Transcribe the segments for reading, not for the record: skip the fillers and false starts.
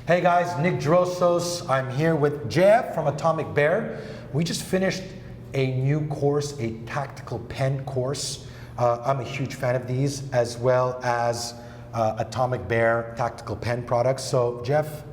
Hey guys, Nick Drossos. I'm here with Jeff from Atomic Bear. We just finished a new course, a tactical pen course. I'm a huge fan of these, as well as Atomic Bear tactical pen products. So Jeff,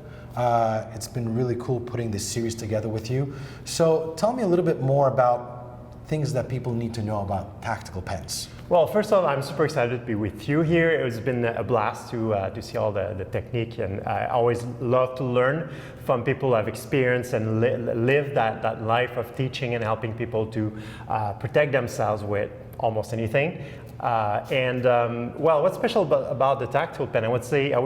it's been really cool putting this series together with you. So tell me a little bit more about things that people need to know about tactical pens. Well, first of all, I'm super excited to be with you here. It's been a blast to see all the technique, and I always love to learn from people who have experience and live that life of teaching and helping people to protect themselves with almost anything. Well, what's special about the tactile pen? I would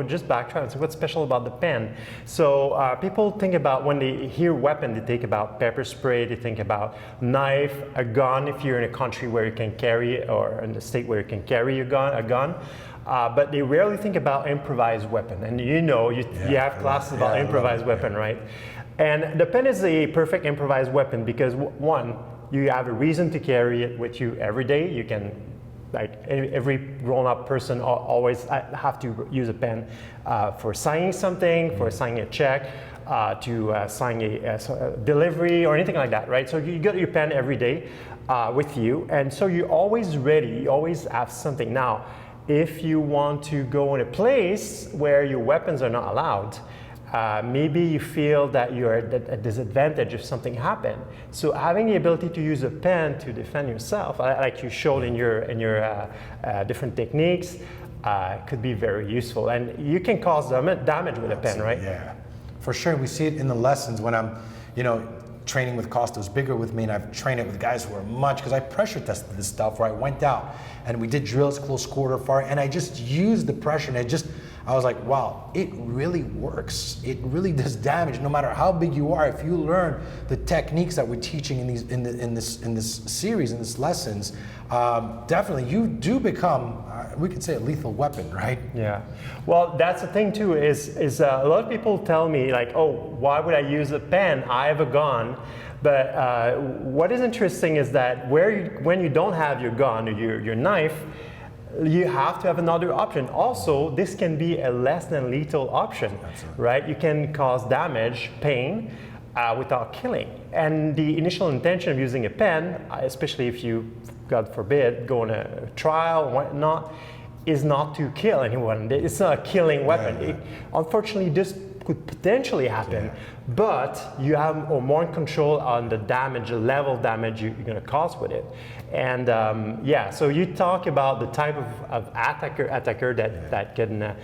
just backtrack and say what's special about the pen. So people think about, when they hear weapon, they think about pepper spray, they think about knife, a gun, if you're in a country where you can carry, or in a state where you can carry a gun. But they rarely think about improvised weapon. And you have classes about improvised weapon, right? And the pen is a perfect improvised weapon because one, you have a reason to carry it with you every day. You can, like every grown-up person, always have to use a pen for signing something, for signing a check, to sign a delivery or anything like that, right? So you got your pen every day with you, and so you're always ready. You always have something. Now, if you want to go in a place where your weapons are not allowed, maybe you feel that you're at a disadvantage if something happened. So having the ability to use a pen to defend yourself, like you showed in your different techniques, could be very useful. And you can cause damage with a pen, right? Yeah, for sure. We see it in the lessons when I'm, training with Costa, who's bigger with me, and I've trained it with guys who are much, because I pressure tested this stuff where I went out and we did drills, close quarter, far, and I just used the pressure, and I was like, wow, it really works. It really does damage, no matter how big you are. If you learn the techniques that we're teaching in this series, in these lessons, definitely you do become, we could say, a lethal weapon, right? Yeah. Well, that's the thing too. Is a lot of people tell me like, oh, why would I use a pen? I have a gun. But what is interesting is that when you don't have your gun or your knife, you have to have another option. Also, this can be a less than lethal option, right? You can cause damage, pain, without killing. And the initial intention of using a pen, especially if you, God forbid, go on a trial or whatnot, is not to kill anyone. It's not a killing weapon. It, unfortunately, this could potentially happen, but you have more control on the damage, the level of damage you're going to cause with it. And so you talk about the type of attacker that can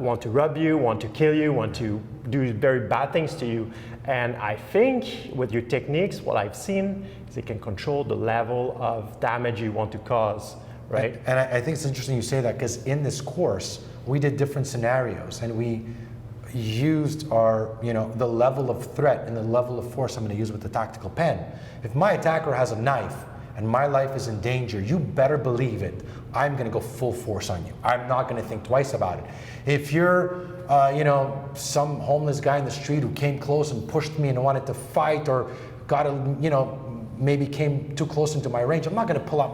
want to rob you, want to kill you, want to do very bad things to you. And I think with your techniques, what I've seen is it can control the level of damage you want to cause, right? And I think it's interesting you say that, because in this course, we did different scenarios, and we used our, the level of threat and the level of force I'm going to use with the tactical pen. If my attacker has a knife and my life is in danger, you better believe it, I'm going to go full force on you. I'm not going to think twice about it. If you're, some homeless guy in the street who came close and pushed me and wanted to fight, or got maybe came too close into my range, I'm not going to pull out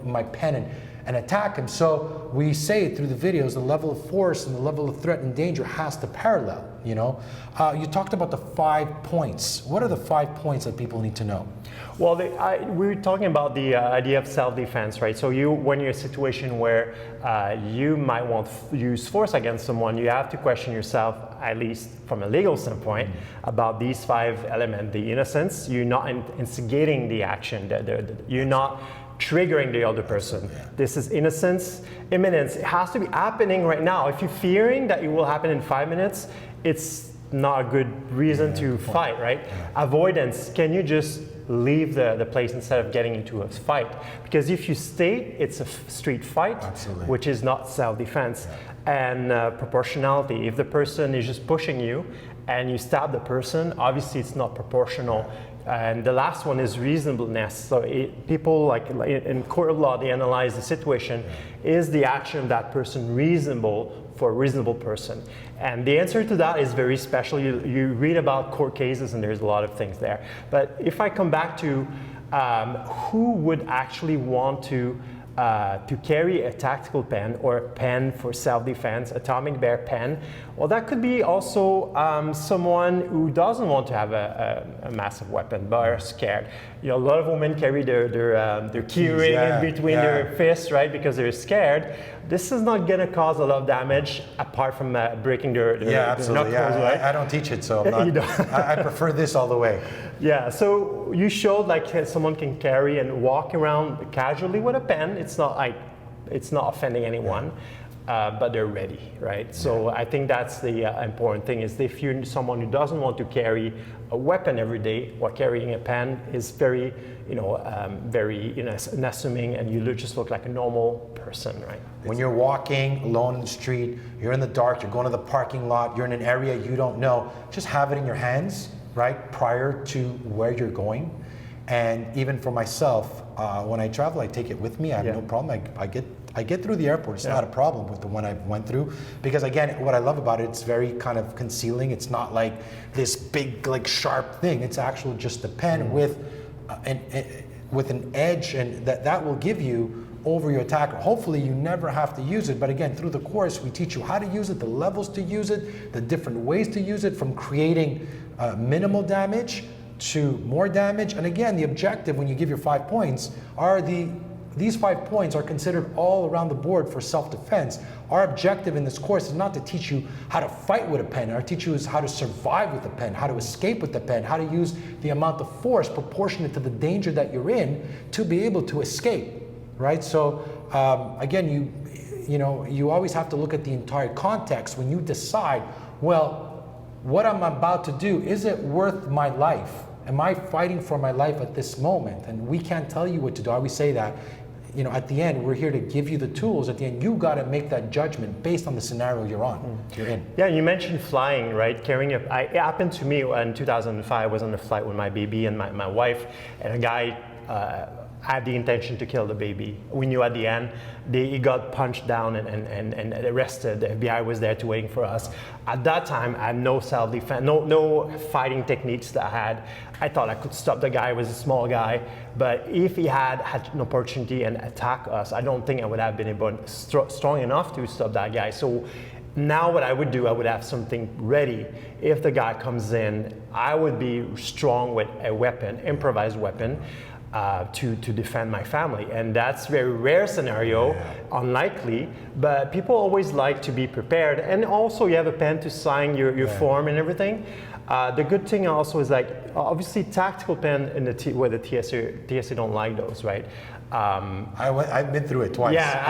my pen and attack him. So we say it through the videos, the level of force and the level of threat and danger has to parallel, You talked about the 5 points. What are the 5 points that people need to know? Well, we were talking about the idea of self-defense, right? So when you're in a situation where you might want to use force against someone, you have to question yourself, at least from a legal standpoint, about these 5 elements. The innocence, you're not instigating the action, you're not triggering the other person. This is innocence. Imminence, it has to be happening right now. If you're fearing that it will happen in 5 minutes, it's not a good reason to fight, right? Avoidance, can you just leave the place instead of getting into a fight? Because if you stay, it's a street fight, which is not self-defense. And proportionality, if the person is just pushing you and you stab the person, obviously it's not proportional. And the last one is reasonableness. So people, like in court of law, they analyze the situation. Is the action of that person reasonable for a reasonable person? And the answer to that is very special. You read about court cases and there's a lot of things there. But if I come back to who would actually want to to carry a tactical pen or a pen for self-defense, atomic bear pen, well, that could be also someone who doesn't want to have a massive weapon but are scared. You know, a lot of women carry their key ring in between their fists, right, because they're scared. This is not going to cause a lot of damage apart from breaking their absolutely. knuckles, right? I don't teach it, so I'm not, I prefer this all the way. Yeah, so you showed like someone can carry and walk around casually with a pen. It's not offending anyone, but they're ready, right? So I think that's the important thing is if you're someone who doesn't want to carry a weapon every day, or carrying a pen is very, very unassuming, and you just look like a normal person, right? When you're walking alone in the street, you're in the dark, you're going to the parking lot, you're in an area you don't know, just have it in your hands, right, prior to where you're going. And even for myself, when I travel, I take it with me. I have no problem. I get through the airport. It's not a problem with the one I went through, because again, what I love about it, it's very kind of concealing. It's not like this big, like sharp thing. It's actually just a pen with an edge, and that will give you over your attacker. Hopefully you never have to use it, but again, through the course, we teach you how to use it, the levels to use it, the different ways to use it, from creating minimal damage to more damage. And again, the objective when you give your 5 points are these 5 points are considered all around the board for self-defense. Our objective in this course is not to teach you how to fight with a pen. Our teach you is how to survive with a pen, how to escape with the pen, how to use the amount of force proportionate to the danger that you're in to be able to escape, right? So again, you always have to look at the entire context when you decide, well, what I'm about to do, is it worth my life? Am I fighting for my life at this moment? And we can't tell you what to do. I always say that, at the end, we're here to give you the tools. At the end, you got to make that judgment based on the scenario you're in. Yeah, you mentioned flying, right? It happened to me in 2005. I was on a flight with my baby and my wife, and a guy had the intention to kill the baby. We knew at the end, he got punched down and arrested. The FBI was there waiting for us. At that time, I had no self-defense, no fighting techniques that I had. I thought I could stop the guy. He was a small guy, but if he had an opportunity and attack us, I don't think I would have been strong enough to stop that guy. So now what I would do, I would have something ready. If the guy comes in, I would be strong with a weapon, improvised weapon, to defend my family. And that's a very rare scenario, unlikely, but people always like to be prepared. And also you have a pen to sign your form and everything. The good thing also is like, obviously tactical pen where the TSA don't like those, right? I've been through it twice. Yeah,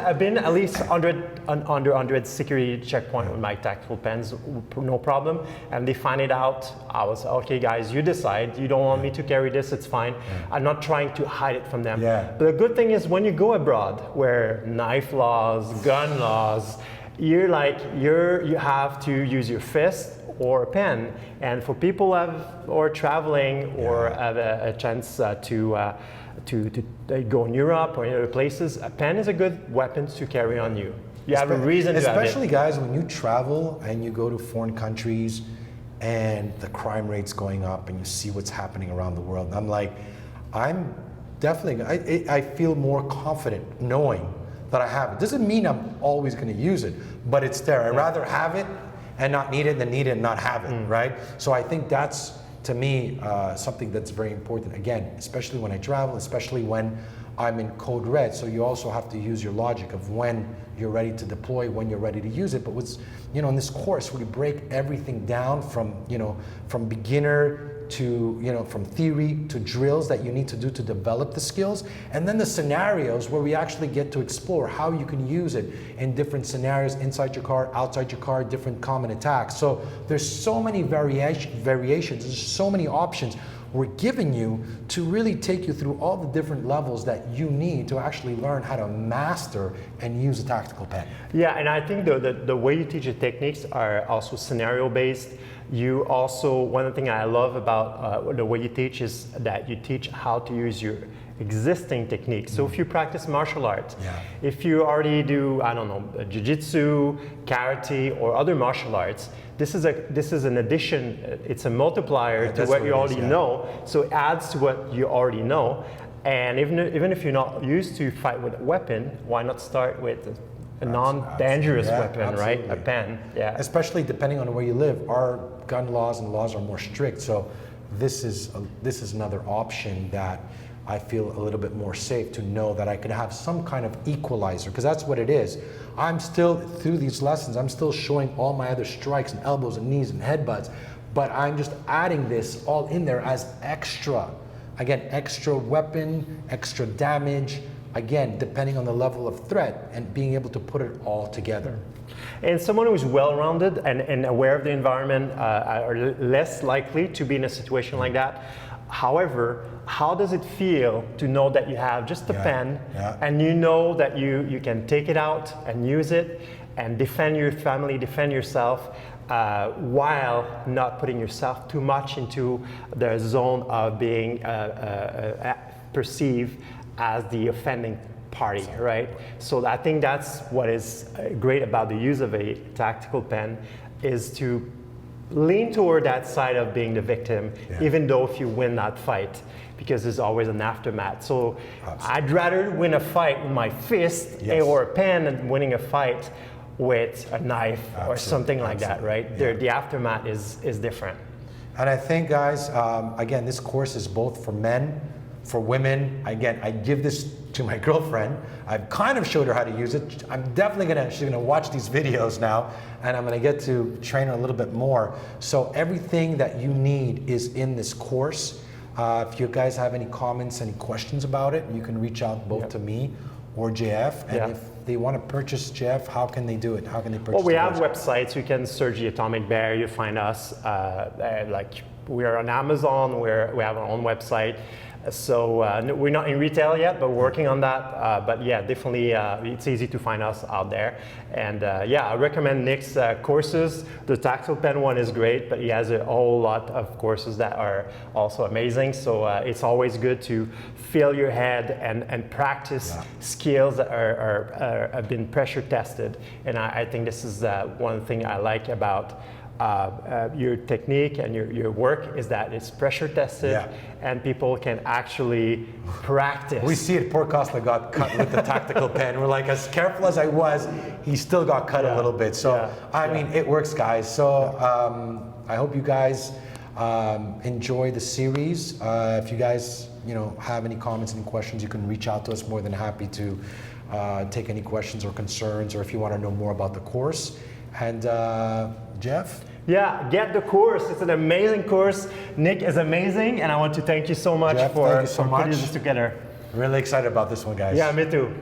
I've been at least under 100 security checkpoint with my tactical pens, no problem. And they find it out. I was okay, guys. You decide. You don't want me to carry this. It's fine. I'm not trying to hide it from them. But the good thing is when you go abroad, where knife laws, gun laws, you have to use your fist or a pen. And for people who are traveling or have a chance to go in Europe or in other places, a pen is a good weapon to carry on you. You have a reason to have it. Especially guys, when you travel and you go to foreign countries and the crime rate's going up and you see what's happening around the world. And I'm definitely, I feel more confident knowing that I have it. Doesn't mean I'm always going to use it, but it's there. I'd rather have it and not need it than need it and not have it, right? So I think that's, to me, something that's very important. Again, especially when I travel, especially when I'm in code red. So you also have to use your logic of when you're ready to deploy, when you're ready to use it. But what's, in this course, we break everything down from beginner to, from theory to drills that you need to do to develop the skills. And then the scenarios where we actually get to explore how you can use it in different scenarios, inside your car, outside your car, different common attacks. So there's so many variations, there's so many options we're giving you to really take you through all the different levels that you need to actually learn how to master and use a tactical pen. Yeah, and I think the way you teach the techniques are also scenario based. You also, one of the things I love about the way you teach is that you teach how to use your existing techniques. So if you practice martial arts, if you already do, I don't know, Jiu-Jitsu, karate, or other martial arts, this is an addition, it's a multiplier to what you already know, so it adds to what you already know. And even if you're not used to fight with a weapon, why not start with a non-dangerous weapon, absolutely. right? A pen. Yeah. Especially depending on where you live, our gun laws and laws are more strict. So this is another option that I feel a little bit more safe to know that I could have some kind of equalizer, because that's what it is. I'm still, through these lessons, I'm still showing all my other strikes and elbows and knees and headbutts, but I'm just adding this all in there as extra. Again, extra weapon, extra damage, again, depending on the level of threat, and being able to put it all together. And someone who's well-rounded and aware of the environment are less likely to be in a situation like that. However, how does it feel to know that you have just a pen and you know that you can take it out and use it and defend your family, defend yourself, while not putting yourself too much into the zone of being perceived as the offending party, right? So I think that's what is great about the use of a tactical pen, is to lean toward that side of being the victim, even though if you win that fight, because there's always an aftermath. So I'd rather win a fight with my fist or a pen than winning a fight with a knife or something like that, right? The aftermath is different. And I think, guys, again, this course is both for men, for women. Again, I give this to my girlfriend. I've kind of showed her how to use it. I'm definitely she's gonna watch these videos now, and I'm gonna get to train her a little bit more. So everything that you need is in this course. If you guys have any comments, any questions about it, you can reach out both to me or JF. And if they want to purchase JF, how can they do it? How can they purchase? Well, we have websites. You can search the Atomic Bear. You find us. Like we are on Amazon. We have our own website. So we're not in retail yet, but we're working on that. But yeah, definitely, it's easy to find us out there. And yeah, I recommend Nick's courses. The tactile pen one is great, but he has a whole lot of courses that are also amazing. So it's always good to fill your head and practice skills that have been pressure tested. And I think this is one thing I like about your technique and your work, is that it's pressure tested and people can actually practice. We see it, poor Costa got cut with the tactical pen. We're like, as careful as I was, he still got cut a little bit. So, I mean, it works, guys. So I hope you guys enjoy the series. If you guys, have any comments, any questions, you can reach out to us. More than happy to take any questions or concerns, or if you want to know more about the course. And Jeff? Yeah, get the course. It's an amazing course. Nick is amazing, and I want to thank you so much Jeff, for thank you so much. putting this together. Really excited about this one, guys. Yeah, me too.